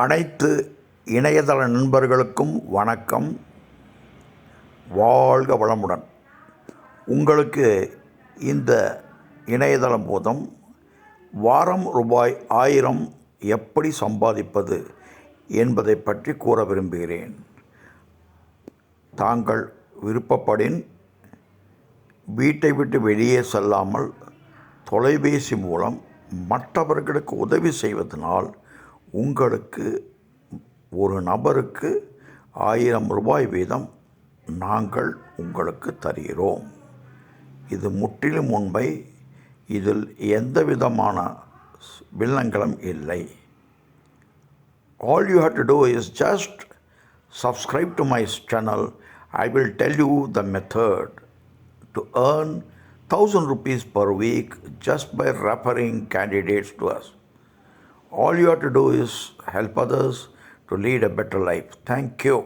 அனைத்து இணையதள நண்பர்களுக்கும் வணக்கம். வாழ்க வளமுடன். உங்களுக்கு இந்த இணையதளம் மூலம் வாரம் ரூபாய் 1000 எப்படி சம்பாதிப்பது என்பதை பற்றி கூற விரும்புகிறேன். தாங்கள் விருப்பப்படின் வீட்டை விட்டு வெளியே செல்லாமல் தொலைபேசி மூலம் மற்றவர்களுக்கு உதவி செய்வதனால் உங்களுக்கு ஒரு நபருக்கு 1000 ரூபாய் வீதம் நாங்கள் உங்களுக்கு தருகிறோம். இது முற்றிலும் உண்மை. இதில் எந்த விதமான வில்லங்களும் இல்லை. All you have to do is just subscribe to my channel. I will tell you the method to earn 1000 rupees per week just by referring candidates to us. All you have to do is help others to lead a better life. Thank you.